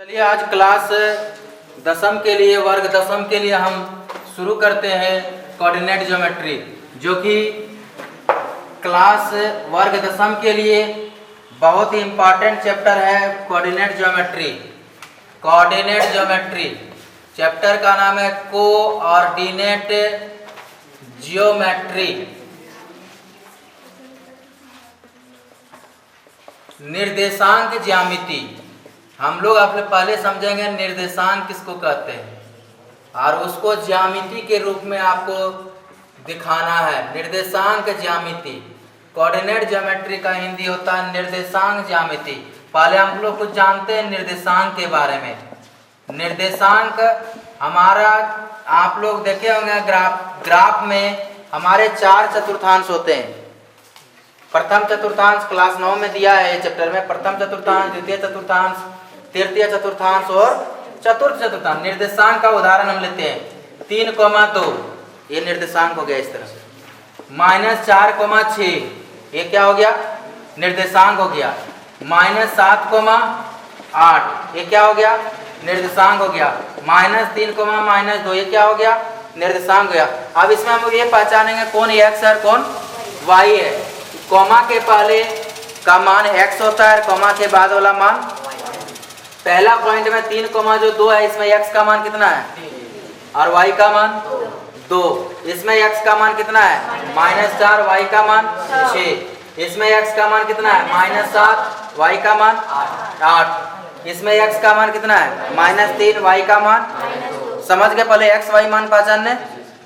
चलिए आज क्लास दसम के लिए वर्ग दसम के लिए हम शुरू करते हैं कोऑर्डिनेट ज्योमेट्री, जो कि क्लास वर्ग दसम के लिए बहुत ही इम्पॉर्टेंट चैप्टर है। Coordinate geometry, coordinate geometry chapter का नाम है कोऑर्डिनेट ज्योमेट्री। निर्देशांक ज्यामिति हम लोग अपने पहले समझेंगे निर्देशांक किसको कहते हैं और उसको ज्यामिति के रूप में आपको दिखाना है। निर्देशांक ज्यामिति, कोऑर्डिनेट ज्योमेट्री का हिंदी होता है निर्देशांक ज्यामिति। पहले हम लोग कुछ जानते हैं निर्देशांक के बारे में। निर्देशांक हमारा, आप लोग देखे होंगे ग्राफ में हमारे 4 चतुर्थांश होते हैं। प्रथम चतुर्थांश क्लास 9 में दिया है चैप्टर में, प्रथम चतुर्थांश, द्वितीय चतुर्थांश, तृतीय चतुर्थांश और चतुर्थ चतुर्थांश। निर्देशांक का उदाहरण हम लेते हैं 3,2, ये निर्देशांक हो गया। इस तरह -4,6, ये क्या हो गया? निर्देशांक हो गया। -7,8, ये क्या हो गया? निर्देशांक हो गया। -3,-2, ये क्या हो गया? निर्देशांक हो गया। अब इसमें हम लोग ये पहचानेंगे कौन x है कौन y है। कॉमा के पहले का मान x होता है, कॉमा के बाद वाला मान। पहला पॉइंट में 3,2 है, इसमें x का मान कितना है और y का मान 2। इसमें x का मान कितना है? -4, y का मान 6। इसमें x का मान कितना है? -7, y का मान 8। इसमें x का मान कितना है? -3, y का मान। समझ गए पहले x y मान पहचानने।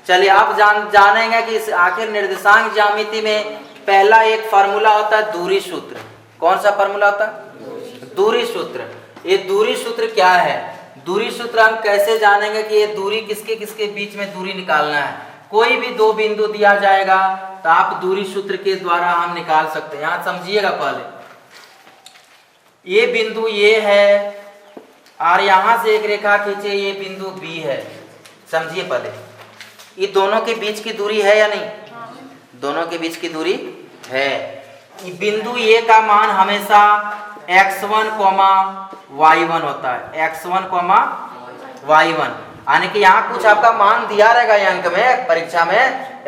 चलिए आप जानेंगे कि इस आखिर निर्देशांक ज्यामिति में पहला एक फार्मूला होता है दूरी सूत्र। कौन सा फार्मूला होता है? दूरी सूत्र। ये दूरी सूत्र क्या है? दूरी सूत्र हम कैसे जानेंगे कि ये दूरी किसके किसके बीच में दूरी निकालना है। कोई भी 2 बिंदु दिया जाएगा तो आप दूरी सूत्र के द्वारा हम निकाल सकते हैं। यहाँ समझिएगा पहले, ये बिंदु ये है और यहाँ से एक रेखा खींचे, ये बिंदु B है। समझिए पहले, ये दोनों के बीच की दूरी है या नहीं? दोनों के बीच की दूरी है। बिंदु A का मान हमेशा x1, y1 होता है। x1, y1 यानी कि यहाँ कुछ आपका मान दिया रहेगा अंक में, परीक्षा में।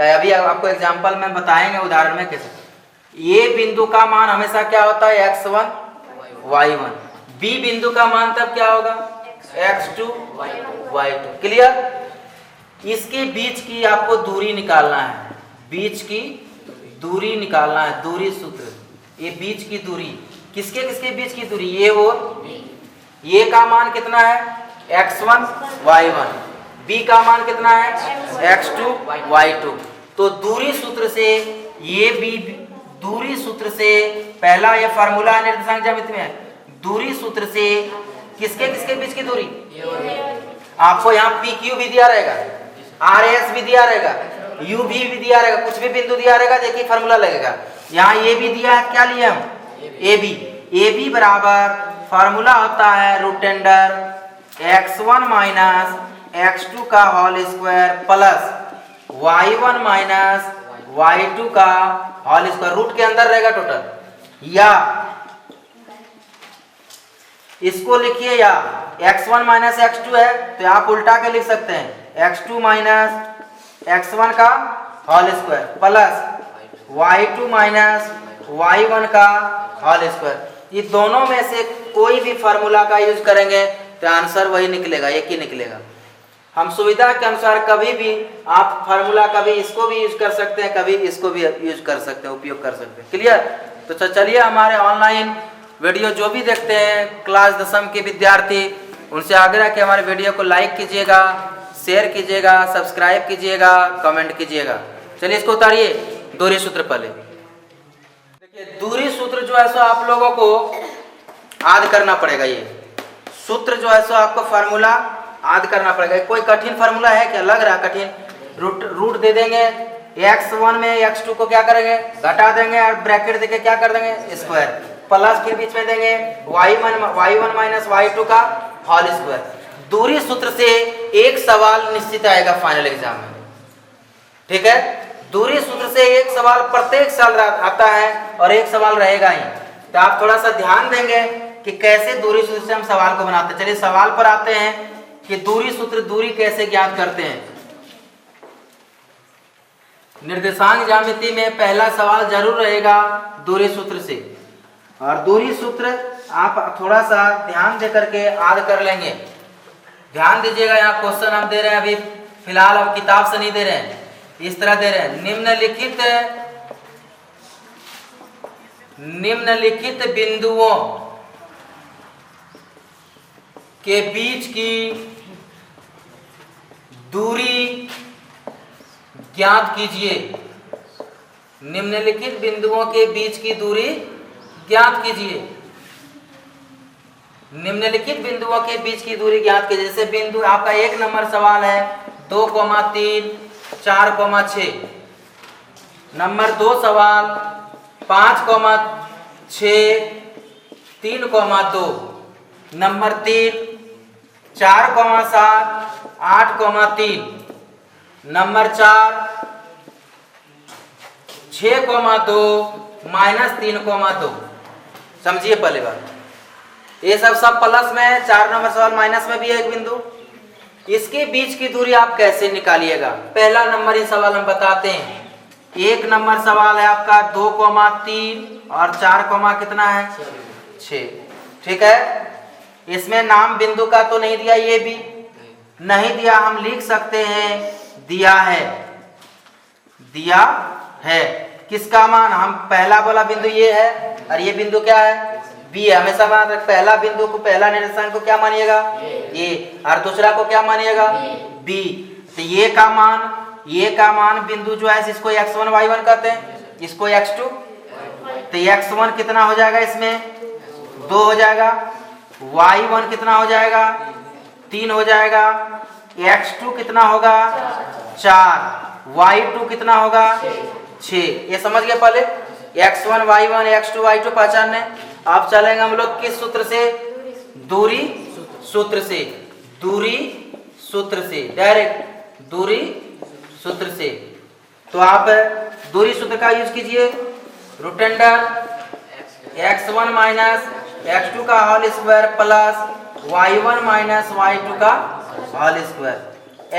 अभी आपको एग्जांपल में बताएंगे उदाहरण में कैसे। ये बिंदु का मान हमेशा क्या होता है? x1, y1। B बिंदु का मान तब क्या होगा? x2, y2। क्लियर? इसके बीच की आपको दूरी निकालना है, बीच की दूरी निकालना है। दूरी सूत्र, ये बीच की दूरी किसके किसके बीच की दूरी? ये और ये का मान कितना है? x1, y1। b का मान कितना है? x2, y2। तो दूरी सूत्र से ये भी, दूरी सूत्र से पहला ये फार्मूला है निर्देशांक ज्यामिति में। दूरी सूत्र से किसके किसके बीच की दूरी? आपको यहाँ PQ भी दिया रहेगा, RS भी दिया रहेगा, U भी दिया रहेगा, कुछ भी बिंदु दिया रहेगा, देखिए फार्मूला लगेगा। यहाँ ये भी दिया है, क्या लिया हम? AB बराबर फार्मूला होता है root under x1 minus x2 का whole square plus y1 minus y2 का होल स्क्वायर। रूट के अंदर रहेगा टोटल। या इसको लिखिए, या x1 माइनस x2 है तो आप उल्टा के लिख सकते हैं x2 माइनस x1 का whole square plus y2 minus y1 का होल स्क्वायर। ये दोनों में से कोई भी फार्मूला का यूज करेंगे तो आंसर वही निकलेगा, एक ही निकलेगा। हम सुविधा के अनुसार कभी भी आप फार्मूला, कभी इसको भी यूज कर सकते हैं, कभी इसको भी यूज कर सकते हैं, उपयोग कर सकते हैं। क्लियर? तो चलिए हमारे ऑनलाइन वीडियो जो भी देखते हैं क्लास 10वीं के विद्यार्थी, उनसे आग्रह कि हमारे वीडियो को लाइक कीजिएगा, शेयर कीजिएगा, सब्सक्राइब कीजिएगा, कमेंट कीजिएगा। चलिए इसको उतारिए। दूरी सूत्र पहले देखिए, दूरी सूत्र जो है सो आप लोगों को याद करना पड़ेगा। ये सूत्र जो है सो आपको फार्मूला याद करना पड़ेगा। कोई कठिन फार्मूला है क्या? लग रहा है कठिन? रूट दे देंगे, x1 में x2 को क्या करेंगे? घटा देंगे और ब्रैकेट देके क्या कर देंगे? स्क्वायर। प्लस फिर बीच में देंगे y1 माइनस y2 का होल स्क्वायर। दूरी सूत्र से एक सवाल निश्चित आएगा फाइनल एग्जाम में, ठीक है? दूरी सूत्र से एक सवाल प्रत्येक साल आता है और एक सवाल रहेगा ही। तो आप थोड़ा सा ध्यान देंगे कि कैसे दूरी सूत्र से हम सवाल को बनाते हैं। चलिए सवाल पर आते हैं कि दूरी सूत्र, दूरी कैसे ज्ञात करते हैं। निर्देशांक ज्यामिति में पहला सवाल जरूर रहेगा दूरी सूत्र से, और दूरी सूत्र आप थोड़ा सा ध्यान दे करके याद कर लेंगे। ध्यान दीजिएगा, यहाँ क्वेश्चन हम दे रहे हैं, अभी फिलहाल अब किताब से नहीं दे रहे हैं, इस तरह दे रहे हैं। निम्नलिखित बिंदुओं के बीच की दूरी ज्ञात कीजिए। निम्नलिखित बिंदुओं के बीच की दूरी ज्ञात कीजिए। निम्नलिखित बिंदुओं के बीच की दूरी ज्ञात कीजिए। जैसे बिंदु आपका 1 नंबर सवाल है 2,3, 4,6। नंबर 2 सवाल 5,6, 3,2। नंबर 3 4,7, 8,3। नंबर 4 6,2, -3,2। समझिए पहले बात, ये सब प्लस में है, 4 नंबर सवाल माइनस में भी है एक बिंदु। इसके बीच की दूरी आप कैसे निकालिएगा। पहला नंबर ये सवाल हम बताते हैं। 1 नंबर सवाल है आपका 2,3 और 4, कितना है 6। ठीक है, इसमें नाम बिंदु का तो नहीं दिया, ये भी नहीं दिया, हम लिख सकते हैं दिया है। दिया है किसका मान, हम पहला वाला बिंदु ये है और ये बिंदु क्या है बी है। हमेशा मान रख, पहला बिंदु को, पहला निर्देशांक को क्या मानिएगा ए, और दूसरा को क्या मानिएगा बी। तो ये का मान बिंदु जो है इसको x1 y1 कहते हैं, इसको x2। तो x1 कितना हो जाएगा, इसमें 2 हो जाएगा, y1 कितना हो जाएगा 3 हो जाएगा, x2 कितना होगा 4, y2 कितना होगा 6। ये समझ गए पहले, x1 y1 x2 y2 पहचानने। अब चलेंगे हम लोग किस सूत्र से, दूरी सूत्र से। दूरी सूत्र से, डायरेक्ट दूरी सूत्र से। तो आप दूरी सूत्र का यूज कीजिए, root under x1 minus x2 का whole square plus y1 minus y2 का होल स्क्वायर।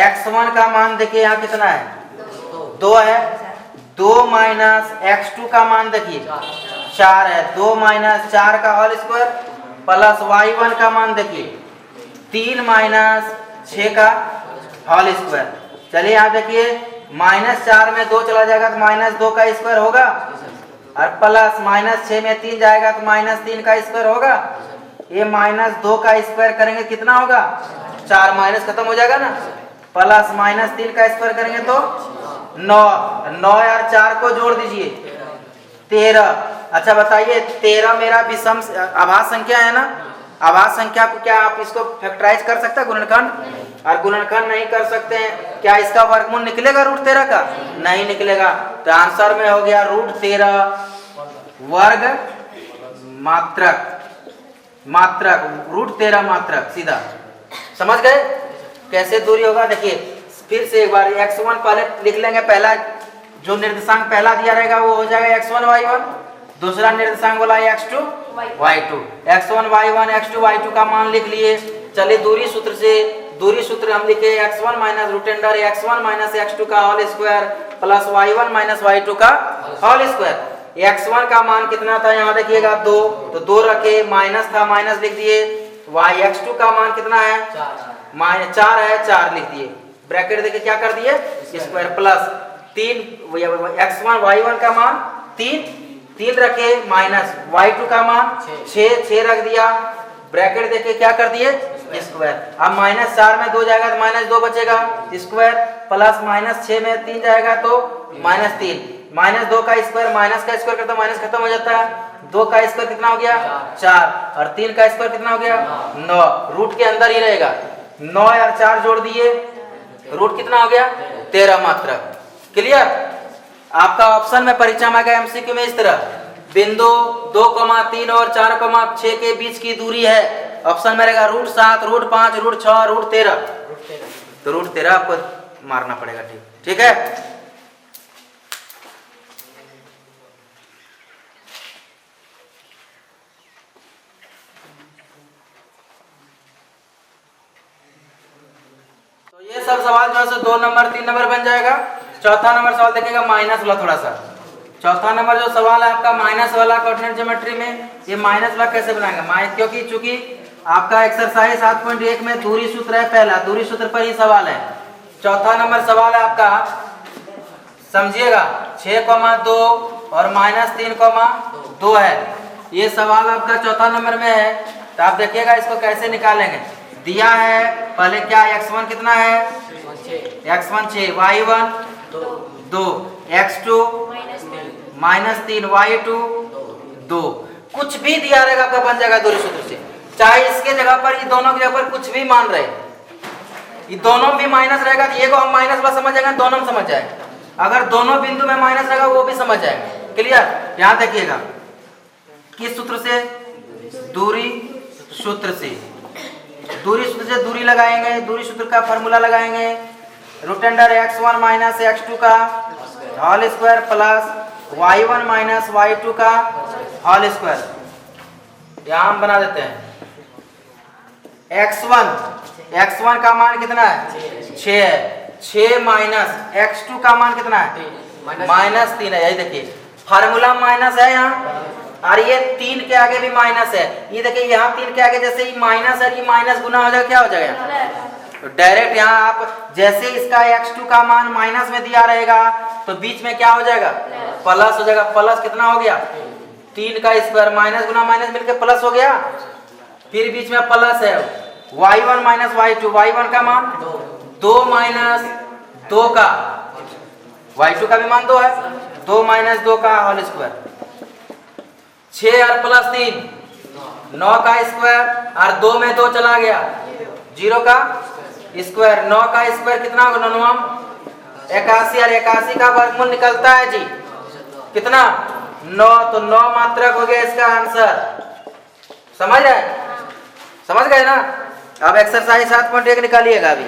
x1 का मान देखिए यहाँ कितना है 2 है, 2 माइनस x2 का मान देखिए 4 है, 2 माइनस 4 का होल स्क्वायर प्लस y1 का मान देखिए 3 माइनस 6 का होल स्क्वायर। चलिए यहाँ देखिए, -4 में 2 चला जाएगा तो -2 का स्क्वायर होगा, और प्लस -6 में 3 जाएगा तो -3 का स्क्वायर होगा। ये -2 का स्क्वायर करेंगे कितना होगा 4, माइनस खत्म हो जाएगा ना, प्लस -3 का स्क्वायर करेंगे तो 9 और 4 को जोड़ दीजिए 13। अच्छा बताइए, 13 मेरा विषम आभास संख्या है ना। आभास संख्या को क्या आप इसको फैक्टराइज कर सकते हैं गुणनखंड, और गुणनखंड नहीं कर सकते हैं, क्या इसका वर्गमूल निकलेगा √13 का, नहीं निकलेगा। तो आंसर में हो गया √13 वर्ग मात्रक, √13 मात्रक। सीधा समझ गए कैसे दूरी होगा। देखिए फिर से एक बार, x1 पहले लिख लेंगे, पहला जो निर्देशांक पहला दिया रहेगा वो हो जाएगा x1 y1, दूसरा निर्देशांक वाला x2 y2। x1 y1 x2 y2 का मान लिख लिए। चलिए दूरी सूत्र से, दूरी सूत्र हम लिखे x1 minus root under x1 minus x2 का whole square plus y1 minus y2 का होल स्क्वायर। x1 का मान कितना था यहाँ देखिएगा 2, तो 2 रखे, माइनस था माइनस लिख दिए। x2 का मान कितना है -4 है, 4 लिख दिए, ब्रैकेट देके क्या कर दिए स्क्वायर प्लस 3, x1 y1 का मान 3 रखे, माइनस y2 का मान 6 रख दिया, ब्रैकेट देके क्या कर दिए स्क्वायर। अब -4 में 2 जाएगा तो -2 बचेगा स्क्वायर, प्लस -6 में 3 जाएगा तो -3, -2 का स्क्वायर माइनस का स्क्वायर करता माइनस खत्म हो जाता है। 2 का स्क्वायर कितना हो गया 4, और 3 का स्क्वायर कितना हो गया 9, रूट के अंदर ही रहेगा। 9 और 4 जोड़ दिए, रूट कितना हो गया 13 मात्रक। क्लियर। आपका ऑप्शन में परीक्षा में आएगा एमसीक्यू में इस तरह, बिंदु 2,3 और 4,6 के बीच की दूरी है। ऑप्शन में रहेगा √7, √5, √6, √13। तो √13 आपको मारना पड़ेगा। ठीक है। सब सवाल जो है सो 2 नंबर 3 नंबर बन जाएगा। चौथा नंबर सवाल देखिएगा माइनस वाला थोड़ा सा। चौथा नंबर जो सवाल है आपका माइनस वाला कोऑर्डिनेट ज्योमेट्री में, ये माइनस वाला कैसे बनाएंगे? क्योंकि चूंकि आपका एक्सरसाइज 7.1 में दूरी सूत्र है, पहला दूरी सूत्र पर ही सवाल है। चौथा नंबर सवाल है आपका, समझिएगा 6,2 और -3,2 है। ये सवाल आपका चौथा नंबर में है। तो आप देखिएगा इसको कैसे निकालेंगे। दिया है पहले क्या, x1 कितना है, x1 6, y1 2, x2 -3, y2 2। कुछ भी दिया रहेगा आपका बन जाएगा दूरी सूत्र से। चाहे इसके जगह पर, ये दोनों की जगह पर कुछ भी मान रहे, ये दोनों भी माइनस रहेगा तो ये को हम माइनस वाला समझ जाएंगे, दोनों समझ जाएंगे। अगर दोनों बिंदु में माइनस रहेगा वो भी समझ जाएंगे। क्लियर? यहाँ देखिएगा किस सूत्र से, दूरी सूत्र से। दूरी सूत्र से दूरी लगाएंगे, दूरी सूत्र का फॉर्मूला लगाएंगे, root under x1 minus x2 का whole square plus y1 minus y2 का होल स्क्वायर। यहाँ हम बना देते हैं x1 का मान कितना है, 6 है। 6 माइनस x2 का मान कितना है, -3 है। यही देखिए फार्मूला माइनस है यहाँ, और ये 3 के आगे भी माइनस है। ये देखिए यहाँ 3 के आगे जैसे ही माइनस है, ये माइनस गुना हो जाएगा, क्या हो जाएगा? तो डायरेक्ट यहाँ आप जैसे इसका x2 का मान माइनस में दिया रहेगा तो बीच में क्या हो जाएगा, प्लस हो जाएगा। प्लस कितना हो गया, 3 का स्क्वायर, माइनस गुना माइनस मिलकर प्लस हो गया। फिर बीच में प्लस है y1 माइनस y2, y1 का मान 2 माइनस 2 का, y2 का भी मान 2 है, 2 माइनस 2 का होल स्क्वायर। 6 और प्लस 3 9 का स्क्वायर, और 2 में 2 चला गया, 0 का स्क्वायर। 9 का स्क्वायर कितना होगा, 9 81, और 81 का वर्गमूल निकलता है जी कितना, 9। तो 9 मात्रक हो गया इसका आंसर। समझ गए ना? अब एक्सरसाइज 7.1 निकालिएगा अभी।